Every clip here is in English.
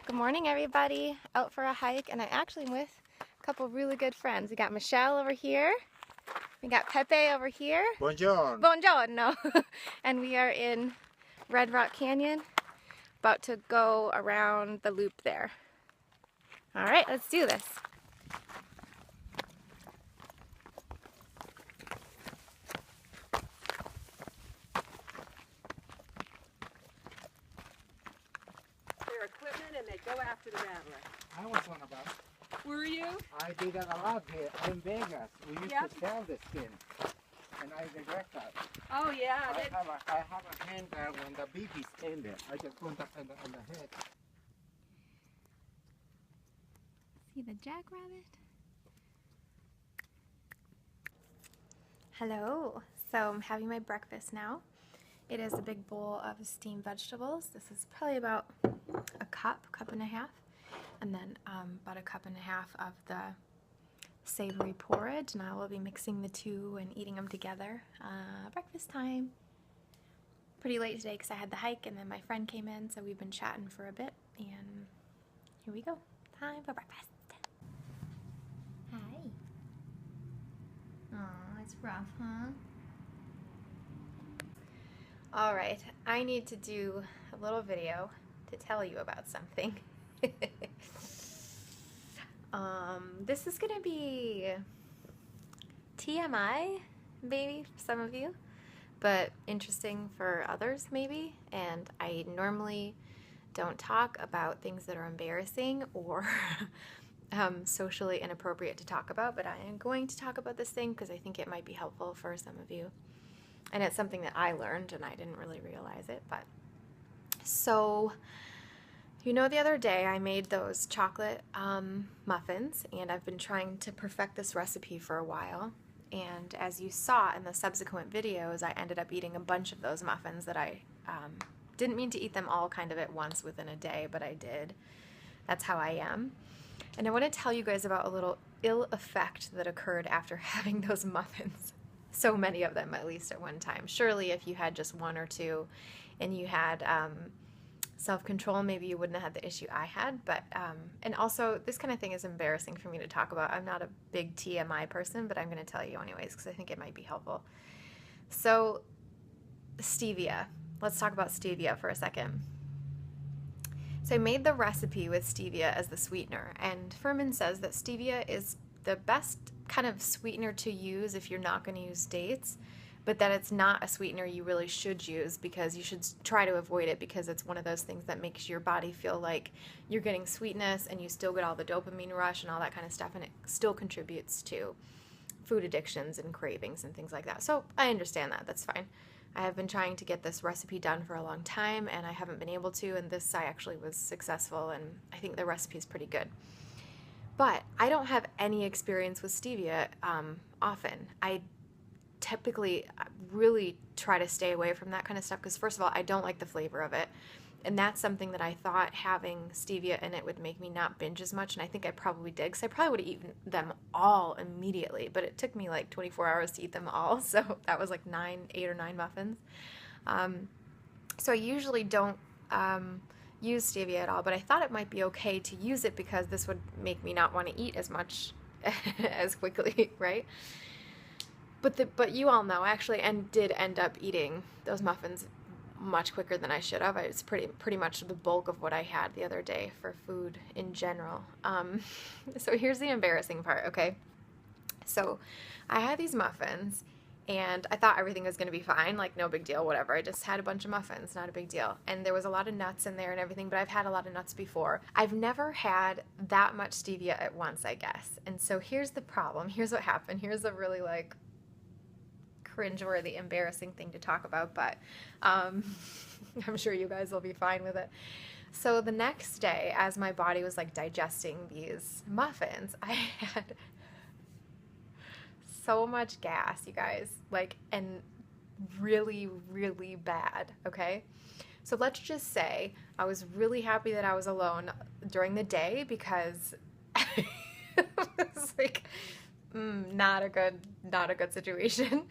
Good morning, everybody. Out for a hike, and I actually am with a couple really good friends. We got Michelle over here. We got Pepe over here. Buongiorno. Buongiorno. And we are in Red Rock Canyon, about to go around the loop there. All right, let's do this. Their equipment and they go after the rattler. I was one of them. Were you? I did that a lot here in Vegas. We used Yep. to sell the skin, and I regret that. Oh yeah. I have a handbag when the baby's in there. I just put that on the head. See the jackrabbit? Hello. So I'm having my breakfast now. It is a big bowl of steamed vegetables. This is probably about a cup and a half. And then about a cup and a half of the savory porridge. And I will be mixing the two and eating them together. Breakfast time. Pretty late today because I had the hike and then my friend came in, so we've been chatting for a bit. And here we go. Time for breakfast. Hi. Aw, it's rough, huh? Alright, I need to do a little video to tell you about something. This is gonna be TMI, maybe for some of you, but interesting for others maybe. And I normally don't talk about things that are embarrassing or socially inappropriate to talk about, but I am going to talk about this thing because I think it might be helpful for some of you. And it's something that I learned and I didn't really realize it, but so you know, the other day I made those chocolate muffins, and I've been trying to perfect this recipe for a while. And as you saw in the subsequent videos, I ended up eating a bunch of those muffins that I didn't mean to eat them all kind of at once within a day, but I did. That's how I am. And I want to tell you guys about a little ill effect that occurred after having those muffins. So many of them, at least at one time. Surely if you had just one or two and you had self-control, maybe you wouldn't have had the issue I had. But and also, this kind of thing is embarrassing for me to talk about. I'm not a big TMI person, but I'm going to tell you anyways because I think it might be helpful. So, stevia. Let's talk about stevia for a second. So I made the recipe with stevia as the sweetener, and Furman says that stevia is the best kind of sweetener to use if you're not going to use dates, but that it's not a sweetener you really should use because you should try to avoid it because it's one of those things that makes your body feel like you're getting sweetness and you still get all the dopamine rush and all that kind of stuff, and it still contributes to food addictions and cravings and things like that. So I understand that. That's fine. I have been trying to get this recipe done for a long time and I haven't been able to, and this I actually was successful, and I think the recipe is pretty good. But I don't have any experience with stevia often. I typically really try to stay away from that kind of stuff because, first of all, I don't like the flavor of it. And that's something that I thought having stevia in it would make me not binge as much, and I think I probably did because I probably would have eaten them all immediately, but it took me like 24 hours to eat them all, so that was like 8 or 9 muffins. So I usually don't use stevia at all, but I thought it might be okay to use it because this would make me not want to eat as much as quickly, right? But you all know, I actually did end up eating those muffins much quicker than I should have. It's pretty much the bulk of what I had the other day for food in general. So here's the embarrassing part, okay? So I had these muffins, and I thought everything was going to be fine, like no big deal, whatever. I just had a bunch of muffins, not a big deal. And there was a lot of nuts in there and everything, but I've had a lot of nuts before. I've never had that much stevia at once, I guess. And so here's the problem. Here's what happened. Here's a really like cringeworthy, embarrassing thing to talk about, but I'm sure you guys will be fine with it. So the next day, as my body was like digesting these muffins, I had so much gas, you guys, like, and really, really bad, okay? So let's just say I was really happy that I was alone during the day because it was like not a good situation.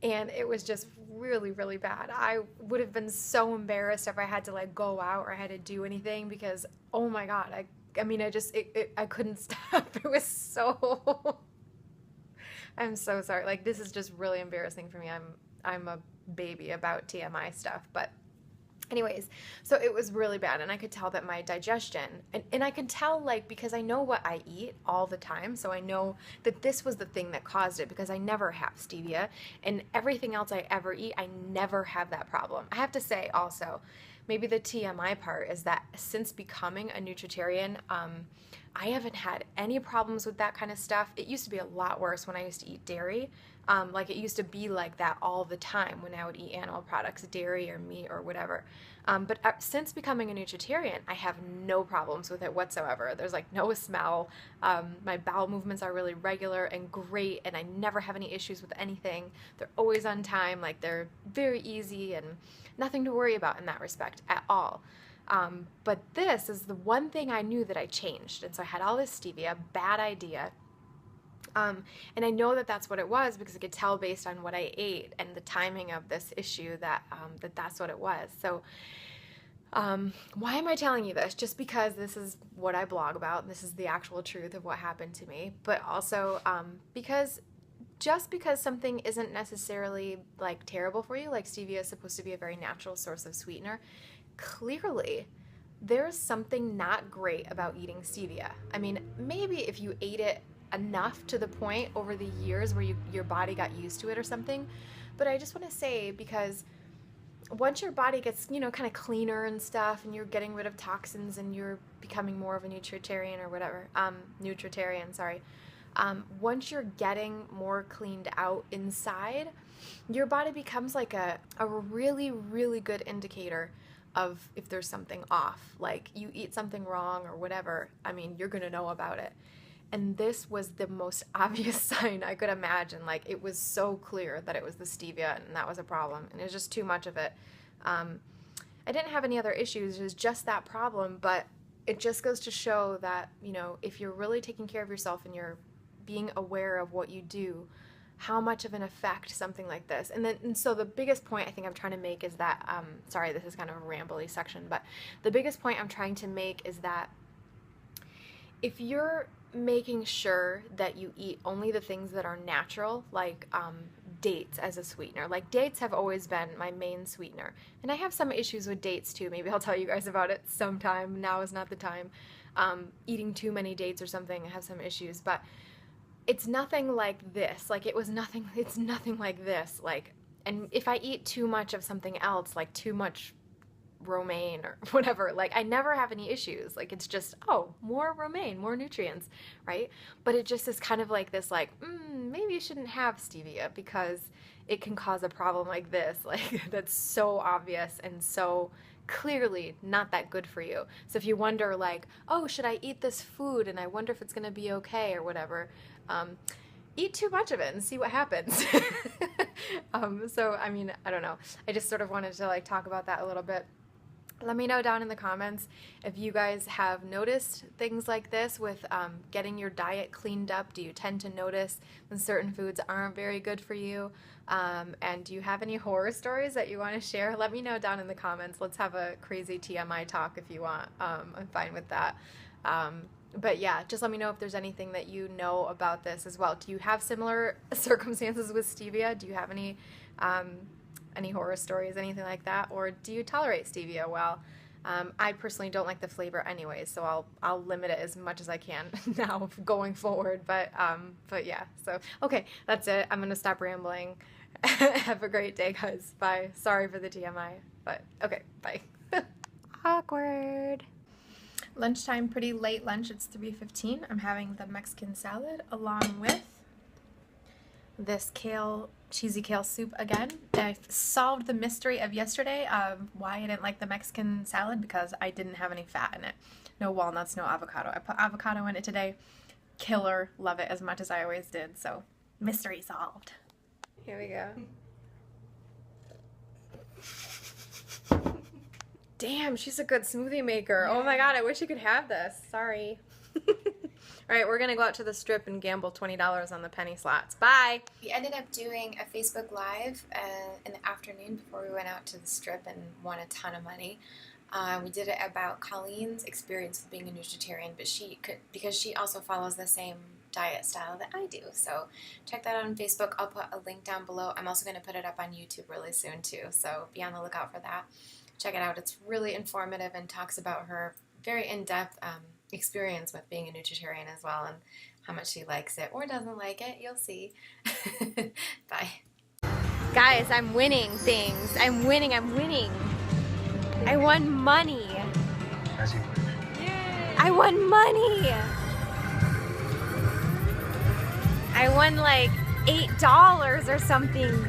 And it was just really, really bad. I would have been so embarrassed if I had to like go out or I had to do anything because, oh my God, I mean, I couldn't stop. It was so, I'm so sorry. Like, this is just really embarrassing for me. I'm a baby about TMI stuff, but anyways, so it was really bad, and I could tell that my digestion, and I could tell, like, because I know what I eat all the time, so I know that this was the thing that caused it, because I never have stevia, and everything else I ever eat, I never have that problem. I have to say also, maybe the TMI part is that since becoming a nutritarian, I haven't had any problems with that kind of stuff. It used to be a lot worse when I used to eat dairy. Like it used to be like that all the time when I would eat animal products, dairy or meat or whatever. But since becoming a nutritarian, I have no problems with it whatsoever. There's like no smell. My bowel movements are really regular and great, and I never have any issues with anything. They're always on time. Like they're very easy and nothing to worry about in that respect at all. But this is the one thing I knew that I changed. And so I had all this stevia, bad idea. And I know that that's what it was because I could tell based on what I ate and the timing of this issue that, that's what it was. So why am I telling you this? Just because this is what I blog about. This is the actual truth of what happened to me. But also because just because something isn't necessarily like terrible for you, like stevia is supposed to be a very natural source of sweetener, clearly there's something not great about eating stevia. I mean, maybe if you ate it enough to the point over the years where your body got used to it or something, but I just want to say, because once your body gets, kind of cleaner and stuff, and you're getting rid of toxins and you're becoming more of a nutritarian or whatever, nutritarian, sorry, once you're getting more cleaned out inside, your body becomes like a really, really good indicator of if there's something off. Like you eat something wrong or whatever, I mean, you're going to know about it. And this was the most obvious sign I could imagine. Like it was so clear that it was the stevia and that was a problem. And it was just too much of it. I didn't have any other issues. It was just that problem. But it just goes to show that, if you're really taking care of yourself and you're being aware of what you do, how much of an effect something like this. And so the biggest point I think I'm trying to make is that, sorry, this is kind of a rambly section, but the biggest point I'm trying to make is that if you're making sure that you eat only the things that are natural, like dates as a sweetener. Like dates have always been my main sweetener. And I have some issues with dates too. Maybe I'll tell you guys about it sometime. Now is not the time. Eating too many dates or something, I have some issues. But it's nothing like this. Like it's nothing like this. Like, and if I eat too much of something else, like too much romaine or whatever, like I never have any issues. Like it's just, more romaine, more nutrients, right? But it just is kind of like this, like, maybe you shouldn't have stevia because it can cause a problem like this, like that's so obvious and so clearly not that good for you. So if you wonder like, should I eat this food and I wonder if it's gonna be okay or whatever, eat too much of it and see what happens. So I mean, I don't know. I just sort of wanted to like talk about that a little bit. Let me know down in the comments if you guys have noticed things like this with getting your diet cleaned up. Do you tend to notice when certain foods aren't very good for you? And do you have any horror stories that you want to share? Let me know down in the comments. Let's have a crazy TMI talk if you want. I'm fine with that. But yeah, just let me know if there's anything that you know about this as well. Do you have similar circumstances with stevia? Do you have any horror stories, anything like that? Or do you tolerate stevia well? I personally don't like the flavor anyways, so I'll limit it as much as I can now going forward. But yeah, so okay, that's it. I'm gonna stop rambling. Have a great day, guys. Bye. Sorry for the TMI, but okay, bye. Awkward. Lunchtime, pretty late lunch. It's 3:15. I'm having the Mexican salad along with this cheesy kale soup again. I've solved the mystery of yesterday of why I didn't like the Mexican salad, because I didn't have any fat in it. No walnuts, no avocado. I put avocado in it today. Killer. Love it as much as I always did. So mystery solved. Here we go. Damn, she's a good smoothie maker. Oh my god, I wish you could have this. Sorry. All right, we're gonna go out to the strip and gamble $20 on the penny slots. Bye. We ended up doing a Facebook Live in the afternoon before we went out to the strip and won a ton of money. We did it about Colleen's experience with being a Nutritarian, but because she also follows the same diet style that I do. So check that out on Facebook. I'll put a link down below. I'm also going to put it up on YouTube really soon too, so be on the lookout for that. Check it out. It's really informative and talks about her very in-depth experience with being a Nutritarian as well, and how much she likes it or doesn't like it. You'll see. Bye. Guys, I'm winning things. I'm winning. I won money. I won money. I won like $8 or something.